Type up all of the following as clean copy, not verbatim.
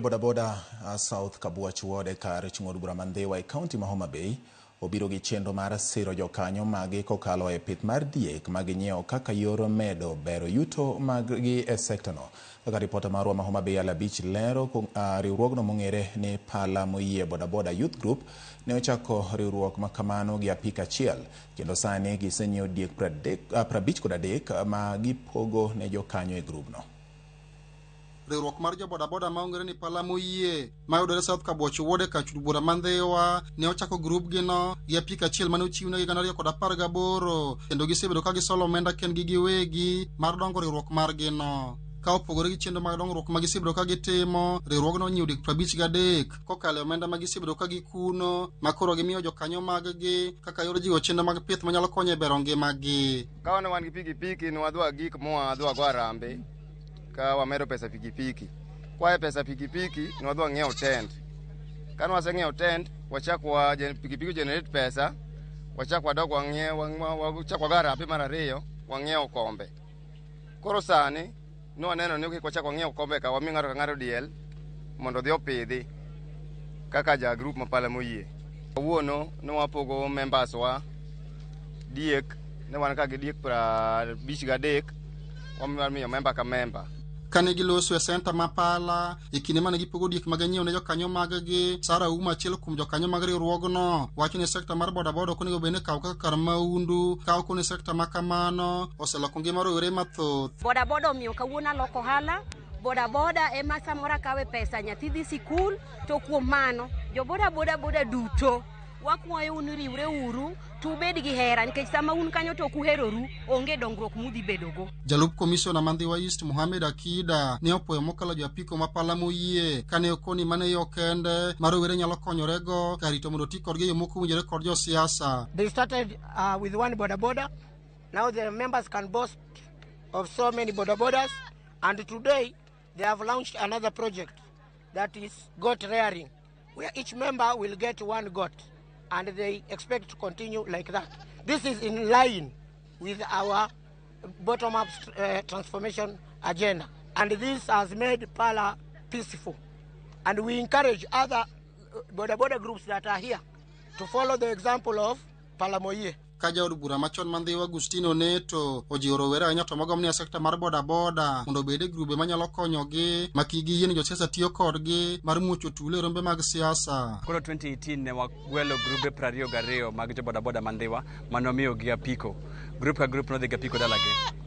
Bodaboda South Kabuoch ward kar chung'od bura mandhiwa e kaunti ma Homa Bay obiro gi chenro mar siro jokanyo magi kokalo e pith mar diek maginyiewo kaka yor medo bero yuto maggi e sekta no. Kaka ripota marwa ma Homa Bay Alabich lero, riwruogno mong'ere ni pala moyie bodaboda youth group ne ochako riwruok makamano gi apiko achiel, kendo sani gisenyiewo diek 53 ma gipogo ne jokanyo e grubno. Riwruok mar bodaboda ma ong'ere ni pala moyie mayudore South Kabuoch ward ka chud bura mandhiwa ne ochako grup gino gi apiko achiel mane ochiwnegi 2018 kendo gisebedo ka gisolo omenda kendgi giwegi mar dongo riwruok mar gino. Ka opogore gi chenro mag dongruok ma gisebedo ka gitimo, riwruogno onyiewo diek 53 kokalo omenda ma gisebedo ka gikuno makoro gimiyo jokanyo mag-gi kaka yor jiwo chenro mag pith manyalo konyo e bero ngimagi. Ka wan gi pikipiki ni wadwa gik mwadwa go arambe ka wamedo pesa pikipiki. Kwa pesa pikipiki ni wadwa ng'iewo tent. Ka waseng'iewo tent, wachak pikipiki generate pesa, wachak wadog wachak wago arambe mar ariyo, wang'iewo kombe. Koro sani no waneno ni wachak wang'iewo kombe ka wami ng'ato ka ng'ato diel mondo dhi opidhi kaka ja group ma pala moyie. Kawuono ne wapogo members wa diek, ne wan ka gi diek 53 wamiyo member ka member. Kane giloso e senta ma pala e kinde mane gipogo diek maganyiewo ne jokanyo mag-gi, Sara Uma, achiel kuom jokanyo mag riwruogno, wacho ni sekta mar bodaboda ok onego bed ni kawo kaka kar maundu, kawo kone sekta ma kamano oseloko ngima rowere mathoth. Bodaboda omiyo kawuono aloko ohala. Bodaboda ema samoro kawe pesa nyathi dhi sikul, to kuom mano jo bodaboda duto wakwayo un riwre uru to ubed gi hera, nikech sama un kanyo to kuheroru onge dongruok mudhi bedogo. Jalup komisona mandhiwa East Mohamed Akida ne opoyo mokalo jo apiko ma pala moyie kane okoni mane yo kende ma rowere nyalo konyorego ka rito mondo ti kodgi yo moko winjore kod jo siasa. They started with one bodaboda. Now the members can boast of so many bodabodas, and today they have launched another project that is goat rearing, where each member will get one goat, and they expect to continue like that. This is in line with our bottom-up transformation agenda, and this has made Pala peaceful. And we encourage other boda groups that are here to follow the example of Pala Moyie. Ka jaod bura machon mandhiwa Agustino Neto ojiwo rowere ahinya to magomni e sekta mar bodaboda mondo obed e grube manyalo konyogi makigi yien josiasa tiyo kodgi mar muocho tulo e rombe mag siasa. Koro 2018 ne wagwelo grube 22 mag jo bodaboda mandhiwa manomiyo gi apiko. Grup ka grup nodhi gi apiko dalagi.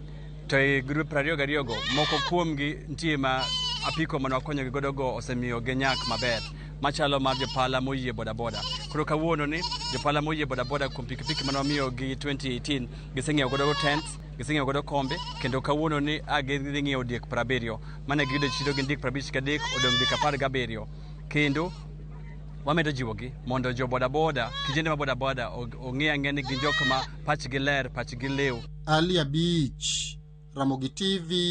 To e grup 22 go moko kuomgi nitie ma apiko mane wakonyogi godo go osemiyo gi nyak maber machalo mar jopala moyie bodaboda. Koro kawuono ni jopala moyie bodaboda kuom pikipiki mane wamiyo gi 2018 giseng'iewo godo tents, giseng'iewo godo kombe, kendo kawuono ni gidhi ng'iewo diek 70 mane giyudo chiro gi diek 53 odong' diek 17, kendo wamedo jiwogi mondo jo bodaboda, kijende ma bodaboda ong'e ang'e ni gin jok ma pachgi ler, pachgi lew. Ali Abich, Ramogi TV.